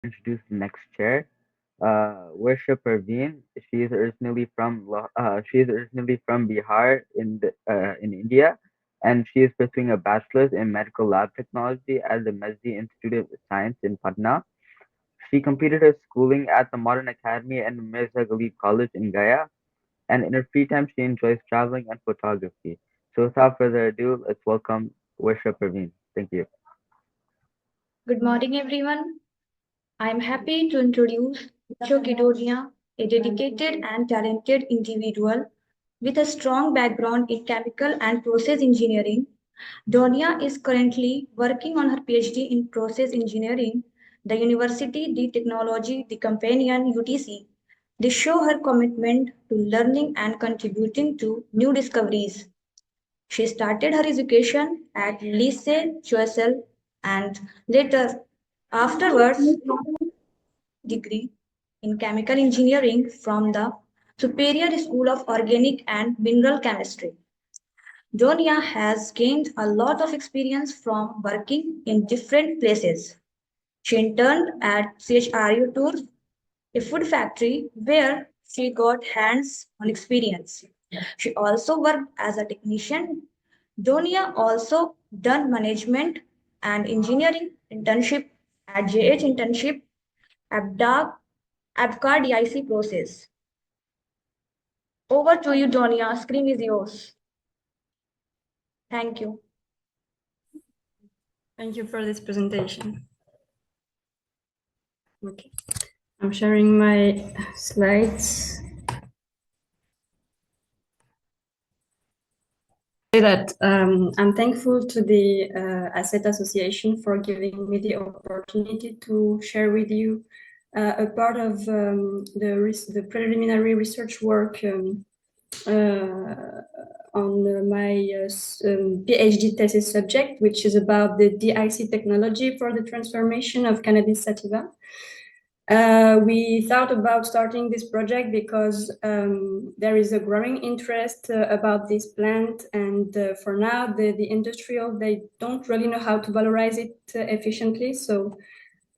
Introduce the next chair. Worsha Parveen. She is originally from Bihar in India, and she is pursuing a bachelor's in medical lab technology at the Mezdi Institute of Science in Patna. She completed her schooling at the Modern Academy and Mirza Ghalib College in Gaya, and in her free time she enjoys traveling and photography. So without further ado, let's welcome Worsha Parveen. Thank you. Good morning, everyone. I am happy to introduce Dounia, a dedicated and talented individual with a strong background in chemical and process engineering. Dounia is currently working on her PhD in process engineering, the University, the Technology, the Companion UTC. They show her commitment to learning and contributing to new discoveries. She started her education at Lycée Choiseul and later afterwards degree in chemical engineering from the Superior School of Organic and Mineral Chemistry. Donia has gained a lot of experience from working in different places. She interned at CHRU Tour, a food factory where she got hands-on experience. She also worked as a technician. Donia also done management and engineering internship at JH internship, ABDA, ABCAR DIC process. Over to you, Donia. Screen is yours. Thank you. Thank you for this presentation. Okay, I'm sharing my slides. That I'm thankful to the Asset Association for giving me the opportunity to share with you a part of the preliminary research work on my PhD thesis subject, which is about the DIC technology for the transformation of cannabis sativa. We thought about starting this project because there is a growing interest about this plant, and for now, the industrial, they don't really know how to valorize it efficiently. So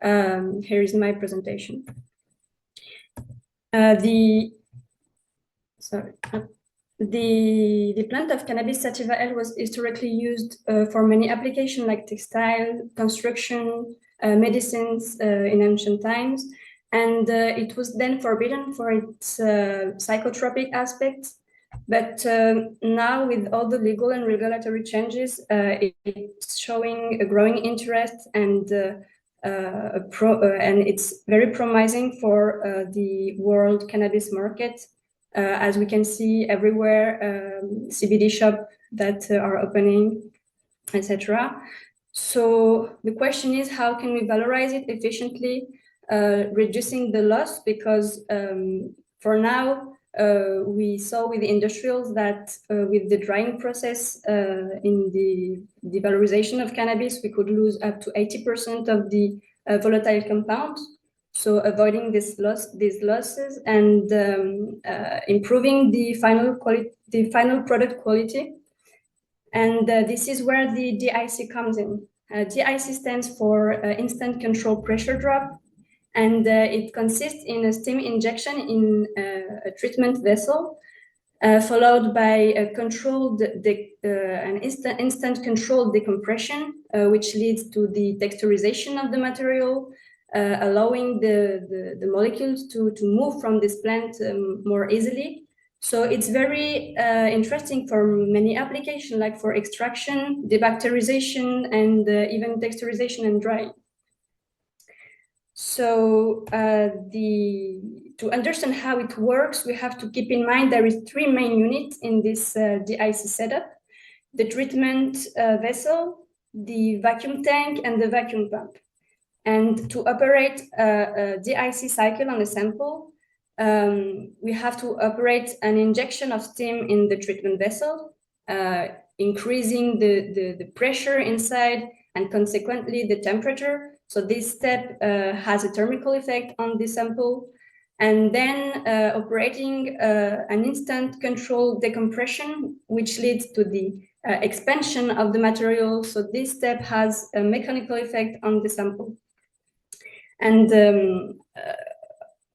here is my presentation. The plant of Cannabis sativa L was historically used for many applications like textile, construction, medicines in ancient times, and it was then forbidden for its psychotropic aspects. But now, with all the legal and regulatory changes, it's showing a growing interest, and it's very promising for the world cannabis market. As we can see everywhere, CBD shop that are opening, etc. So the question is, how can we valorize it efficiently, reducing the loss? Because for now, we saw with the industrials that with the drying process in the valorization of cannabis, we could lose up to 80% of the volatile compounds. So avoiding these losses and improving the final product quality. And this is where the DIC comes in. DIC stands for instant control pressure drop, and it consists in a steam injection in a treatment vessel, followed by a an instant controlled decompression, which leads to the texturization of the material, allowing the molecules to move from this plant more easily. So it's very interesting for many applications, like for extraction, debacterization, and even texturization and drying. So to understand how it works, we have to keep in mind there is three main units in this DIC setup: the treatment vessel, the vacuum tank, and the vacuum pump. And to operate a DIC cycle on a sample, we have to operate an injection of steam in the treatment vessel, increasing the pressure inside and consequently the temperature. So this step has a thermal effect on the sample. And then operating an instant control decompression, which leads to the expansion of the material. So this step has a mechanical effect on the sample. And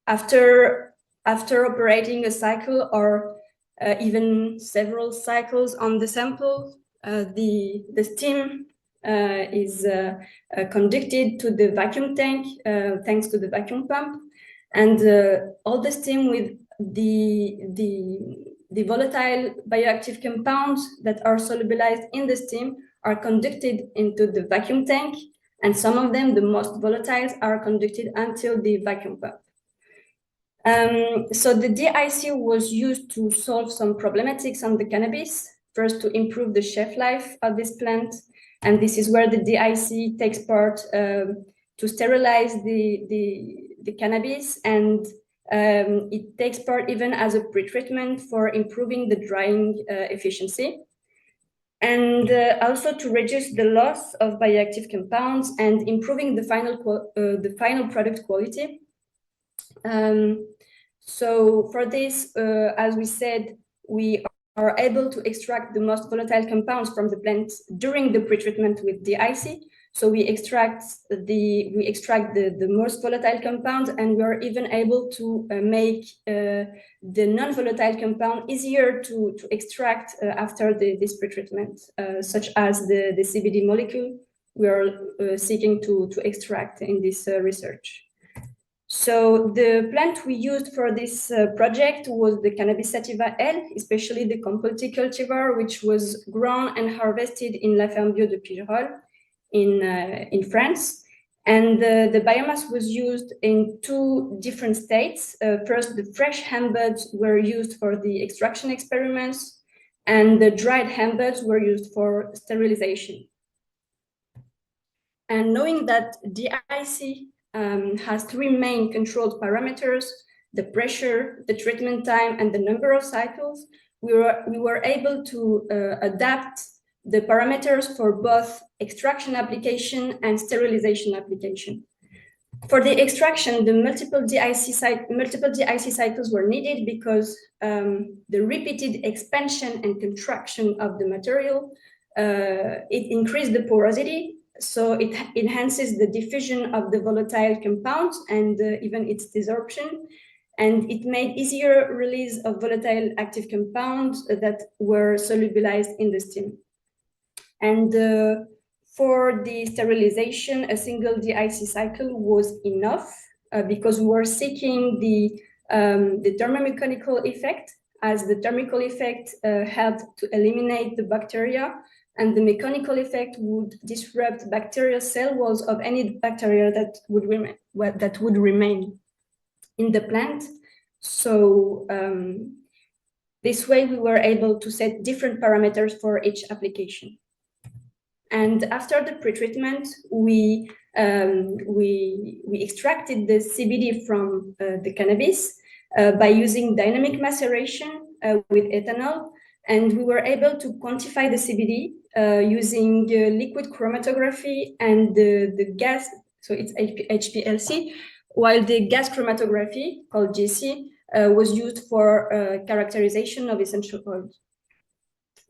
after operating a cycle or even several cycles on the sample, the steam is conducted to the vacuum tank thanks to the vacuum pump, and all the steam with the volatile bioactive compounds that are solubilized in the steam are conducted into the vacuum tank, and some of them, the most volatiles, are conducted until the vacuum pump. So the DIC was used to solve some problematics on the cannabis, first to improve the shelf life of this plant, and this is where the DIC takes part to sterilize the cannabis, and it takes part even as a pretreatment for improving the drying efficiency, and also to reduce the loss of bioactive compounds and improving the final product quality. So for this, as we said, we are able to extract the most volatile compounds from the plant during the pretreatment with DIC. So we extract the most volatile compound, and we are even able to make the non-volatile compound easier to extract after this pretreatment, such as the CBD molecule we are seeking to extract in this research. So the plant we used for this project was the Cannabis sativa L, especially the Compulti cultivar, which was grown and harvested in La Ferme Bio de Pigerolles in France. And the biomass was used in two different states. First, the fresh hemp buds were used for the extraction experiments, and the dried hemp buds were used for sterilization. And knowing that DIC has three main controlled parameters: the pressure, the treatment time, and the number of cycles, we were able to adapt the parameters for both extraction application and sterilization application. For the extraction, the multiple DIC cycles were needed because the repeated expansion and contraction of the material, it increased the porosity, so it enhances the diffusion of the volatile compounds and even its desorption, and it made easier release of volatile active compounds that were solubilized in the steam. And for the sterilization, a single DIC cycle was enough because we were seeking the thermomechanical effect, as the thermical effect helped to eliminate the bacteria, and the mechanical effect would disrupt bacterial cell walls of any bacteria that would remain in the plant. So this way we were able to set different parameters for each application. And after the pretreatment, we extracted the CBD from the cannabis by using dynamic maceration with ethanol, and we were able to quantify the CBD using liquid chromatography and the gas, so it's HPLC, while the gas chromatography, called GC, was used for characterization of essential oils.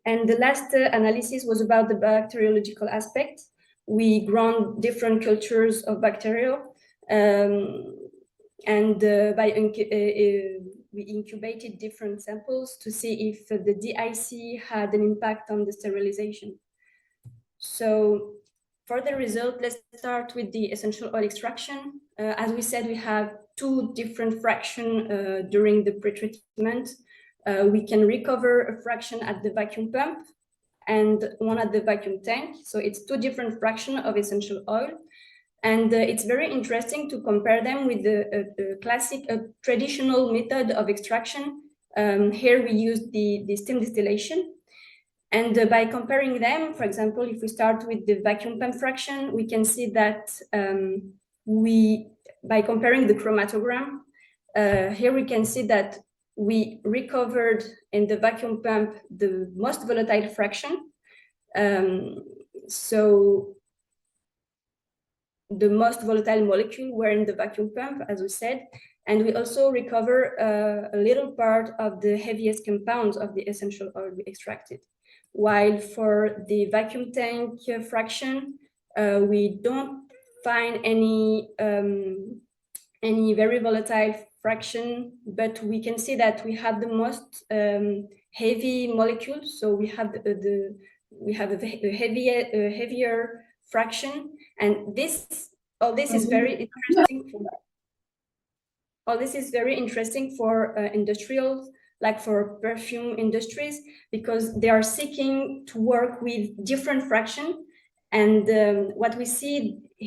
And the last analysis was about the bacteriological aspect. We grown different cultures of bacteria, and we incubated different samples to see if the DIC had an impact on the sterilization. So for the result, let's start with the essential oil extraction. As we said, we have two different fractions during the pretreatment. We can recover a fraction at the vacuum pump and one at the vacuum tank. So it's two different fractions of essential oil. And it's very interesting to compare them with the classic, traditional method of extraction. Here we use the steam distillation. And by comparing them, for example, if we start with the vacuum pump fraction, we can see that by comparing the chromatogram, here we can see that we recovered in the vacuum pump the most volatile fraction. So the most volatile molecule were in the vacuum pump, as we said, and we also recover a little part of the heaviest compounds of the essential oil we extracted. While for the vacuum tank fraction, we don't find any very volatile fraction, but we can see that we have the most heavy molecules. So we have a heavier fraction, and all this is very interesting. All this is very interesting for industrials, like for perfume industries, because they are seeking to work with different fraction. And what we see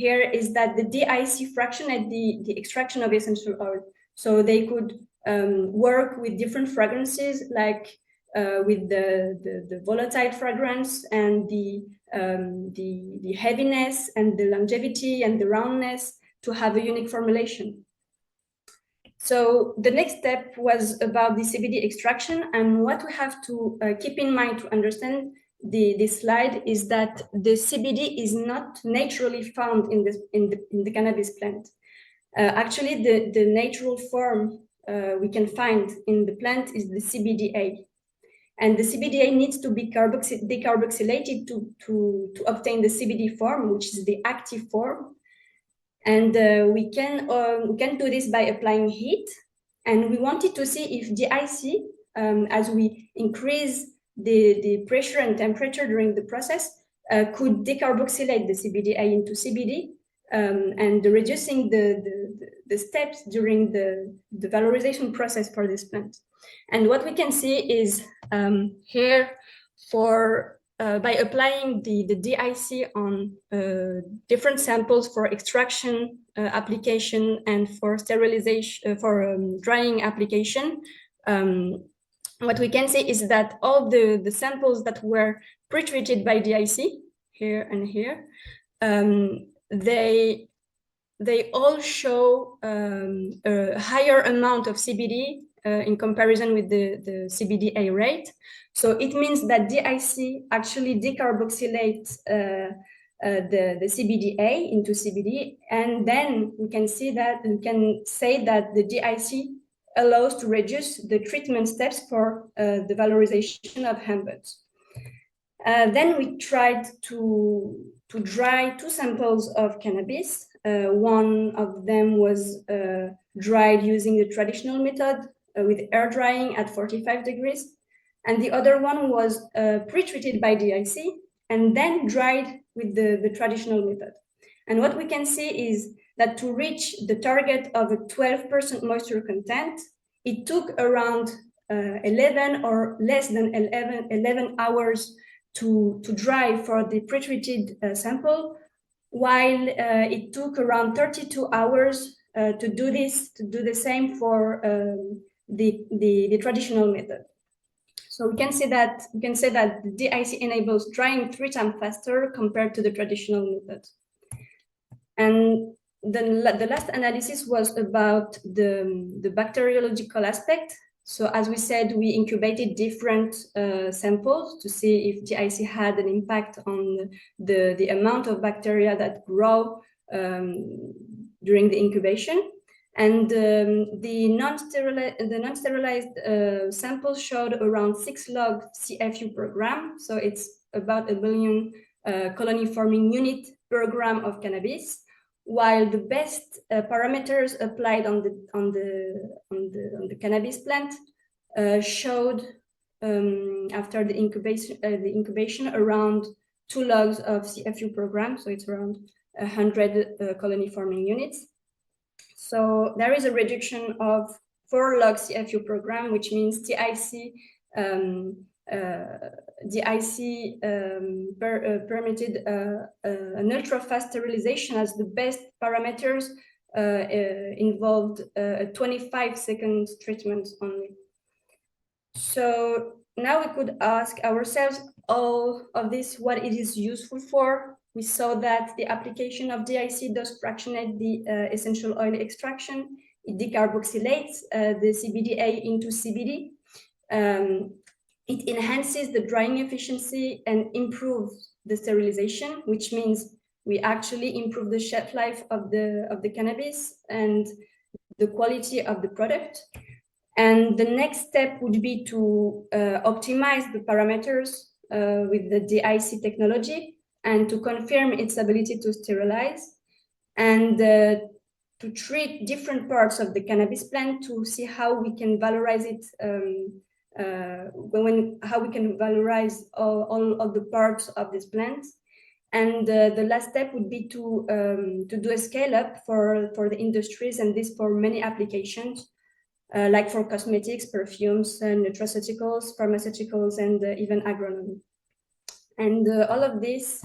here is that the DIC fraction at the extraction of essential oil. So they could work with different fragrances, like with the volatile fragrance and the heaviness and the longevity and the roundness to have a unique formulation. So the next step was about the CBD extraction, and what we have to keep in mind to understand this slide is that the CBD is not naturally found in the cannabis plant. Actually, the natural form we can find in the plant is the CBDA, and the CBDA needs to be decarboxylated to obtain the CBD form, which is the active form. And we can do this by applying heat. And we wanted to see if DIC, as we increase the pressure and temperature during the process, could decarboxylate the CBDA into CBD, and reducing the steps during the valorization process for this plant. And what we can see is here for by applying the DIC on different samples for extraction application and for sterilization, for drying application, what we can see is that all the samples that were pre-treated by DIC, here and here, they all show a higher amount of CBD in comparison with the CBDA rate. So it means that DIC actually decarboxylates the CBDA into CBD, and then we can say that the DIC allows to reduce the treatment steps for the valorization of hemp buds. Then we tried to dry two samples of cannabis. One of them was dried using the traditional method with air drying at 45 degrees. And the other one was pre-treated by DIC and then dried with the traditional method. And what we can see is that to reach the target of a 12% moisture content, it took around 11 or less than 11 hours to dry for the pre-treated sample, while it took around 32 hours to do the same for the traditional method. So we can say that the DIC enables drying 3 times faster compared to the traditional method. And then the last analysis was about the bacteriological aspect. So as we said, we incubated different samples to see if DIC had an impact on the amount of bacteria that grow during the incubation. And the non-sterilized samples showed around 6 log CFU per gram. So it's about 1 billion colony forming unit per gram of cannabis, while the best parameters applied on the cannabis plant showed after the incubation around 2 logs of CFU per gram. So it's around 100 colony forming units. So there is a reduction of 4 log CFU per gram, which means DIC permitted an ultra-fast sterilization as the best parameters involved a 25-second treatment only. So now we could ask ourselves all of this, what it is useful for. We saw that the application of DIC does fractionate the essential oil extraction. It decarboxylates the CBDA into CBD. It enhances the drying efficiency and improves the sterilization, which means we actually improve the shelf life of the cannabis and the quality of the product. And the next step would be to optimize the parameters with the DIC technology and to confirm its ability to sterilize. and to treat different parts of the cannabis plant to see how we can valorize it, how we can valorize all of the parts of this plant. And the last step would be to do a scale up for the industries, and this for many applications, like for cosmetics, perfumes, nutraceuticals, pharmaceuticals, and even agronomy. And all of this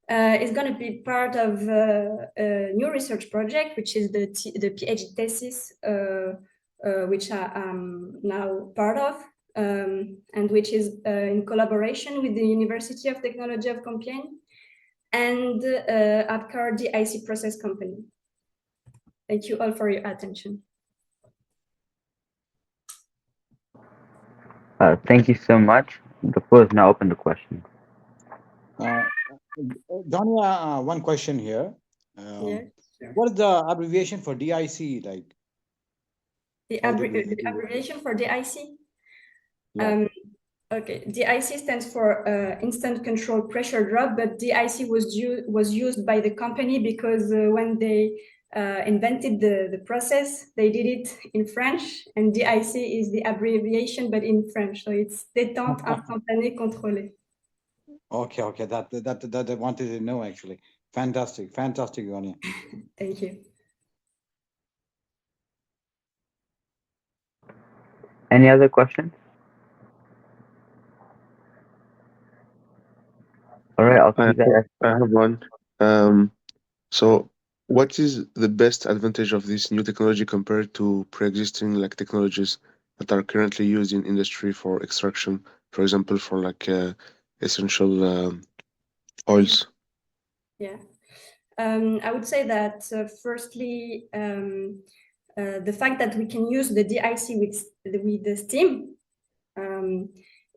is going to be part of a new research project, which is the PhD thesis, which I am now part of, and which is in collaboration with the University of Technology of Compiègne and Apcar DIC Process Company. Thank you all for your attention. Thank you so much. The floor is now open to questions. Dounia, one question here. Yeah, sure. What is the abbreviation for DIC? Like, The how did we do it? abbreviation for DIC? Yeah. Okay, DIC stands for instant control pressure drop, but DIC was used by the company because when they invented the process, they did it in French, and DIC is the abbreviation, but in French, so it's détente instantanée contrôlée. Okay. That I wanted to know actually. Fantastic, Dounia. Thank you. Any other questions? All right, I'll I keep that. I have one. Um, so what is the best advantage of this new technology compared to pre-existing like technologies that are currently used in industry for extraction, for example, for like essential oils? Yeah. I would say that firstly, the fact that we can use the DIC with the steam,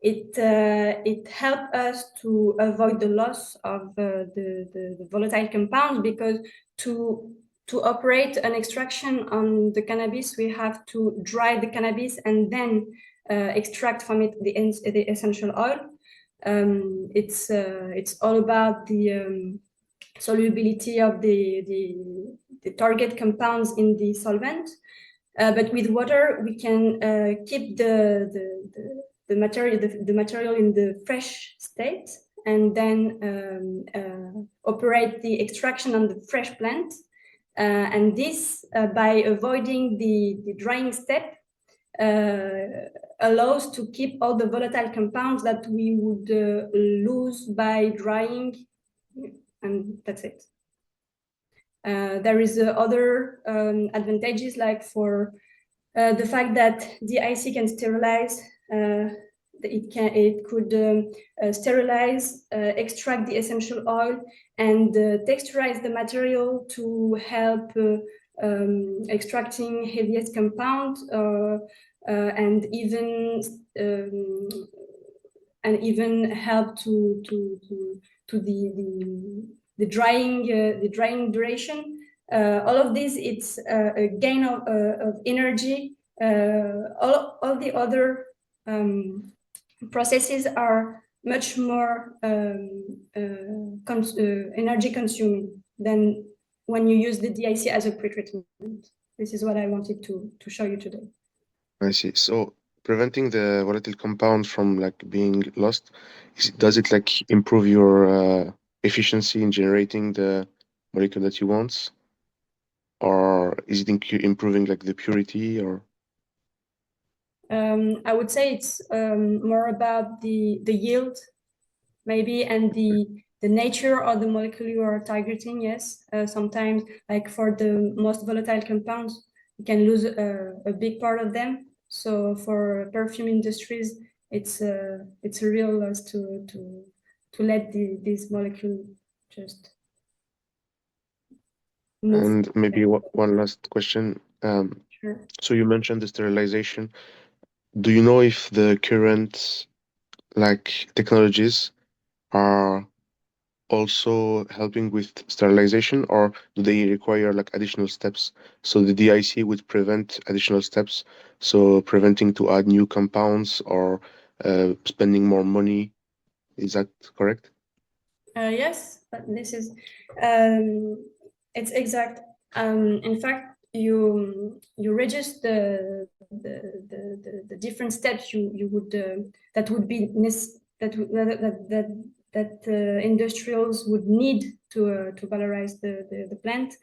it helped us to avoid the loss of the volatile compounds, because to operate an extraction on the cannabis, we have to dry the cannabis and then extract from it the essential oil. It's all about the solubility of the target compounds in the solvent. But with water, we can keep the material in the fresh state, and then operate the extraction on the fresh plant. And this, by avoiding the drying step, allows to keep all the volatile compounds that we would lose by drying, and that's it. There is other advantages, like for the fact that DIC can sterilize. It could sterilize, extract the essential oil, and texturize the material to help extracting heaviest compound, and even help to the drying duration. All of this, it's a gain of energy. All the other processes are much more energy consuming than when you use the DIC as a pretreatment. This is what I wanted to show you today. I see. So preventing the volatile compound from like being lost, does it like improve your efficiency in generating the molecule that you want, or is it improving like the purity, or? I would say it's more about the yield, maybe, and the nature of the molecule you are targeting. Yes, sometimes, like for the most volatile compounds, you can lose a big part of them. So for perfume industries, it's a real loss to let this molecule just move. And maybe one last question. Sure. So you mentioned the sterilization. Do you know if the current like technologies are also helping with sterilization, or do they require like additional steps? So the DIC would prevent additional steps, so preventing to add new compounds or spending more money. Is that correct? Yes, but this is um, It's exact. In fact, you register the different steps you would that would be that industrials would need to valorize the plant.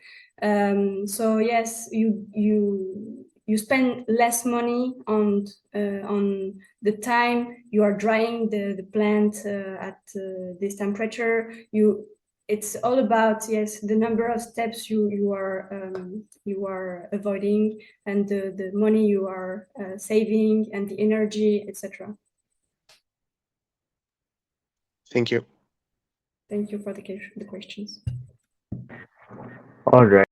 So yes, you spend less money on the time you are drying the plant at this temperature. It's all about, yes, the number of steps you are avoiding, and the money you are saving, and the energy, etc. Thank you. Thank you for the questions. All right.